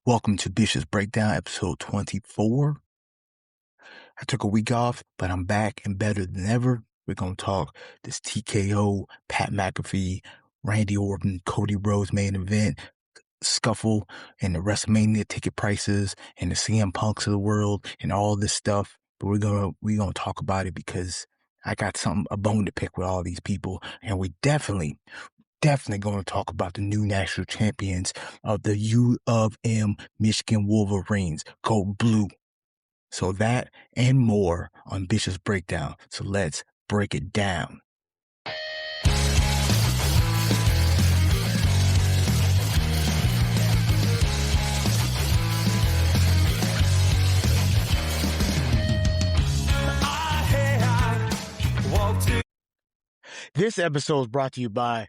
Welcome to Bishop's Breakdown, episode 24. I took a week off, but I'm back and better than ever. We're going to talk this TKO, Pat McAfee, Randy Orton, Cody Rhodes main event, scuffle, and the WrestleMania ticket prices, and the CM Punks of the world, and all this stuff. But we're gonna talk about it because I got a bone to pick with all these people, and we definitely going to talk about the new national champions of the U of M Michigan Wolverines, Gold Blue. So that and more on Bishop's Breakdown. So let's break it down. This episode is brought to you by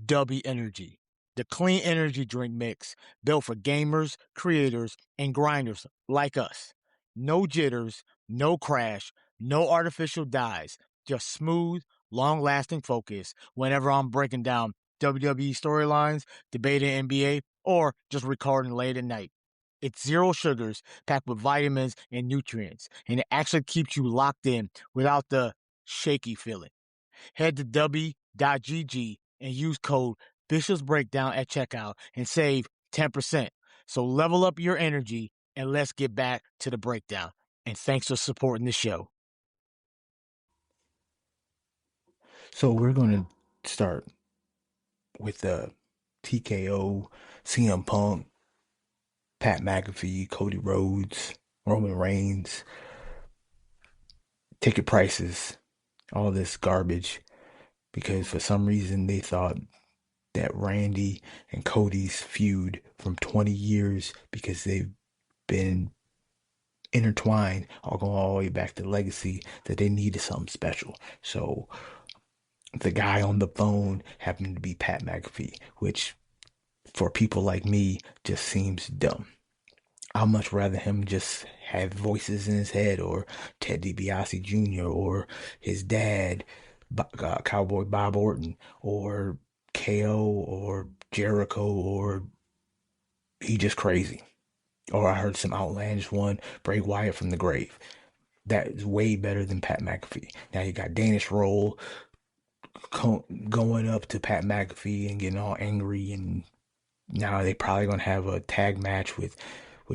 W Energy, the clean energy drink mix built for gamers, creators, and grinders like us. No jitters, no crash, no artificial dyes, just smooth, long-lasting focus whenever I'm breaking down WWE storylines, debating NBA, or just recording late at night. It's zero sugars, packed with vitamins and nutrients, and it actually keeps you locked in without the shaky feeling. Head to w.gg and use code Bishop's Breakdown at checkout and save 10%. So level up your energy and let's get back to the breakdown. And thanks for supporting the show. So we're going to start with the TKO, CM Punk, Pat McAfee, Cody Rhodes, Roman Reigns, ticket prices, all this garbage, because for some reason they thought that Randy and Cody's feud from 20 years, because they've been intertwined, all going all the way back to Legacy, that they needed something special. So the guy on the phone happened to be Pat McAfee, which for people like me just seems dumb. I'd much rather him just have voices in his head, or Ted DiBiase Jr., or his dad, Cowboy Bob Orton, or KO, or Jericho, or he just crazy. Or I heard some outlandish one, Bray Wyatt from the grave. That is way better than Pat McAfee. Now you got Danish Roll going up to Pat McAfee and getting all angry, and now they probably gonna have a tag match with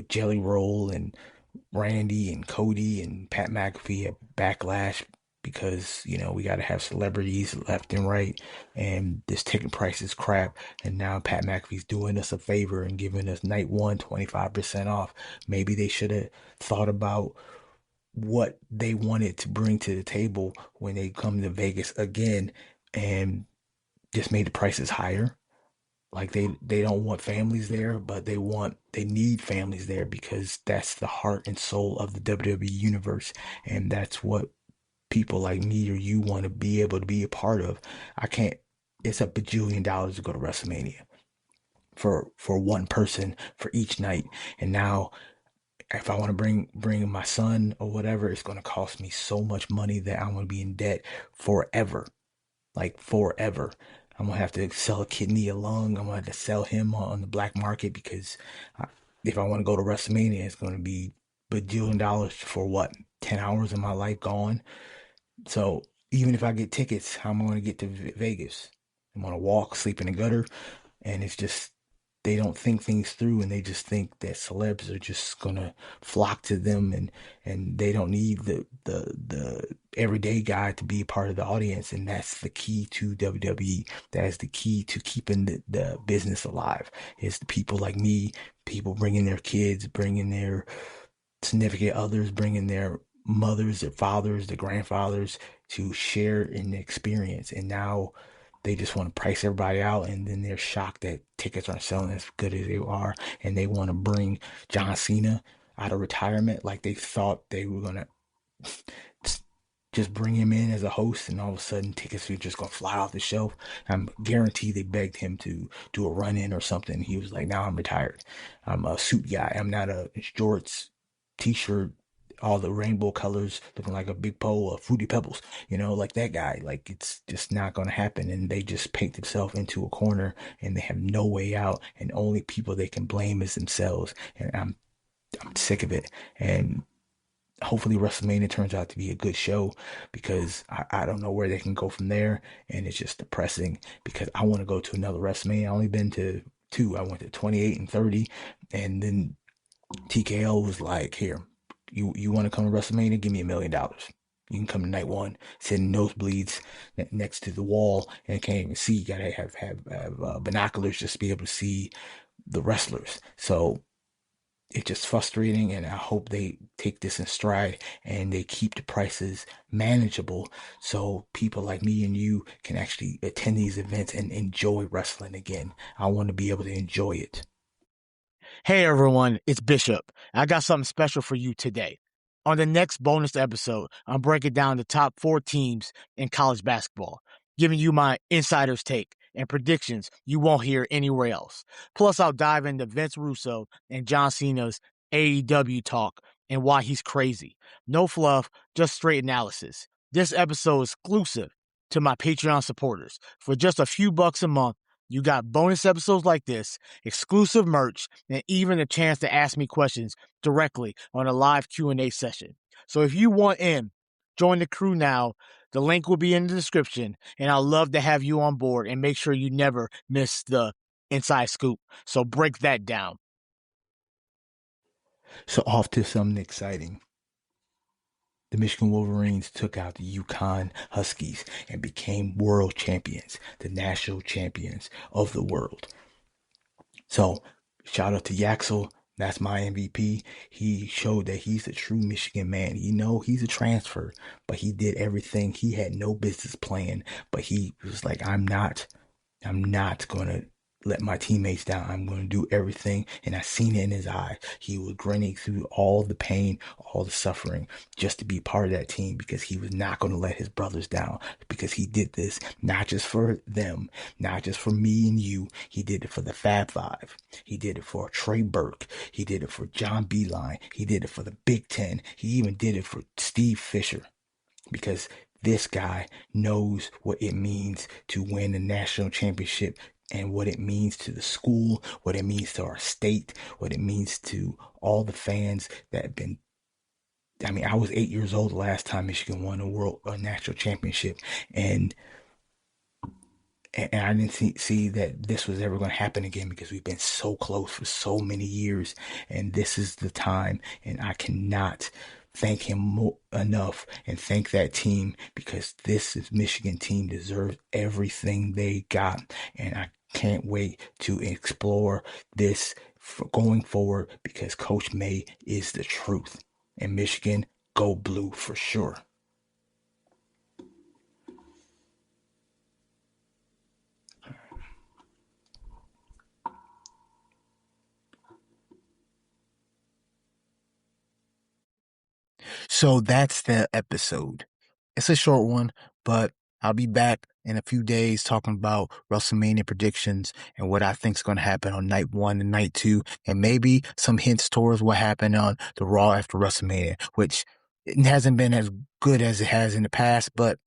Jelly Roll and Randy and Cody and Pat McAfee at Backlash, because we got to have celebrities left and right, and this ticket price is crap. And now Pat McAfee's doing us a favor and giving us night one 25% off. Maybe they should have thought about what they wanted to bring to the table when they come to Vegas again, and just made the prices higher. Like they don't want families there, but they need families there, because that's the heart and soul of the WWE universe, and that's what people like me or you want to be able to be a part of. I can't. It's a bajillion dollars to go to WrestleMania for one person for each night, and now if I want to bring my son or whatever, it's going to cost me so much money that I'm going to be in debt forever, like forever. I'm gonna have to sell a kidney, a lung. I'm gonna have to sell him on the black market, because if I want to go to WrestleMania, it's gonna be bajillion dollars for what, 10 hours of my life gone. So even if I get tickets, how am I gonna get to Vegas? I'm gonna walk, sleep in the gutter, and it's just they don't think things through, and they just think that celebs are just gonna flock to them, and they don't need the everyday guy to be a part of the audience. And that's the key to WWE. That is the key to keeping the business alive. It's the people like me, people bringing their kids, bringing their significant others, bringing their mothers, their fathers, their grandfathers, to share in the experience. And now they just want to price everybody out, and then they're shocked that tickets aren't selling as good as they are, and they want to bring John Cena out of retirement, like they thought they were gonna just bring him in as a host, and all of a sudden tickets are just gonna fly off the shelf. I'm guaranteed they begged him to do a run-in or something. He was like, "Now I'm retired. I'm a suit guy. I'm not a shorts, t-shirt all the rainbow colors looking like a big bowl of Fruity Pebbles, like that guy. Like it's just not going to happen. And they just paint themselves into a corner and they have no way out. And only people they can blame is themselves. And I'm sick of it. And hopefully WrestleMania turns out to be a good show because I don't know where they can go from there. And it's just depressing because I want to go to another WrestleMania. I only been to two. I went to 28 and 30. And then TKO was like, here, you want to come to WrestleMania? Give me $1 million. You can come to night one, sit in nosebleeds next to the wall and can't even see. You gotta have binoculars just to be able to see the wrestlers. So it's just frustrating, and I hope they take this in stride and they keep the prices manageable so people like me and you can actually attend these events and enjoy wrestling again. I want to be able to enjoy it. Hey everyone, it's Bishop. I got something special for you today. On the next bonus episode, I'm breaking down the top 4 teams in college basketball, giving you my insider's take and predictions you won't hear anywhere else. Plus, I'll dive into Vince Russo and John Cena's AEW talk and why he's crazy. No fluff, just straight analysis. This episode is exclusive to my Patreon supporters. For just a few bucks a month, you got bonus episodes like this, exclusive merch, and even a chance to ask me questions directly on a live Q&A session. So if you want in, join the crew now. The link will be in the description, and I'd love to have you on board and make sure you never miss the inside scoop. So break that down. So off to something exciting. The Michigan Wolverines took out the UConn Huskies and became world champions, the national champions of the world. So shout out to Yaxel. That's my MVP. He showed that he's a true Michigan man. He's a transfer, but he did everything. He had no business playing, but he was like, I'm not going to let my teammates down. I'm going to do everything. And I seen it in his eye. He was grinning through all the pain, all the suffering, just to be part of that team because he was not going to let his brothers down because he did this not just for them, not just for me and you. He did it for the Fab Five. He did it for Trey Burke. He did it for John Beeline. He did it for the Big Ten. He even did it for Steve Fisher because this guy knows what it means to win a national championship and what it means to the school, what it means to our state, what it means to all the fans that have been. I mean, I was 8 years old the last time Michigan won a national championship, and I didn't see that this was ever going to happen again because we've been so close for so many years, and this is the time, and I cannot thank him enough and thank that team because this is Michigan team deserves everything they got, and I can't wait to explore this for going forward because Coach May is the truth, and Michigan go blue for sure. So that's the episode. It's a short one, but I'll be back in a few days talking about WrestleMania predictions and what I think is going to happen on night 1 and night 2, and maybe some hints towards what happened on the Raw after WrestleMania, which it hasn't been as good as it has in the past, but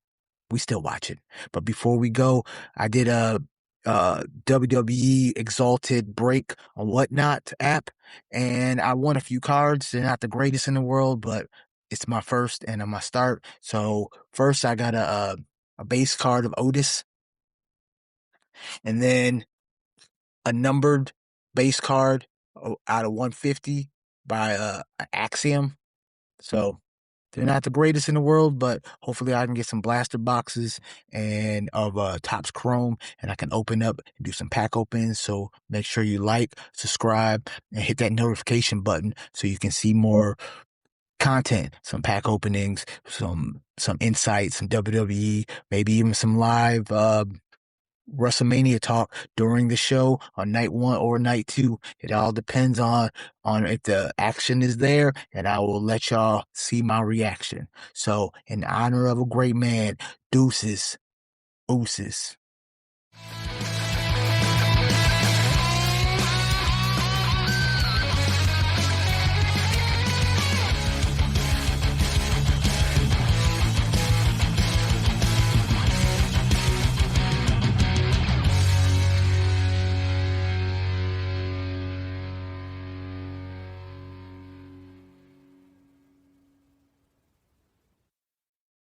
we still watch it. But before we go, I did a WWE Exalted Break on Whatnot app, and I won a few cards. They're not the greatest in the world, but it's my first and I'm my start. So first, I got a base card of Otis, and then a numbered base card out of 150 by Axiom. So they're not the greatest in the world, but hopefully I can get some blaster boxes and of Topps Chrome, and I can open up and do some pack opens. So make sure you like, subscribe, and hit that notification button so you can see more content, some pack openings, some insights, some WWE, maybe even some live WrestleMania talk during the show on night 1 or night 2. It all depends on if the action is there, and I will let y'all see my reaction. So, in honor of a great man, deuces, ooses.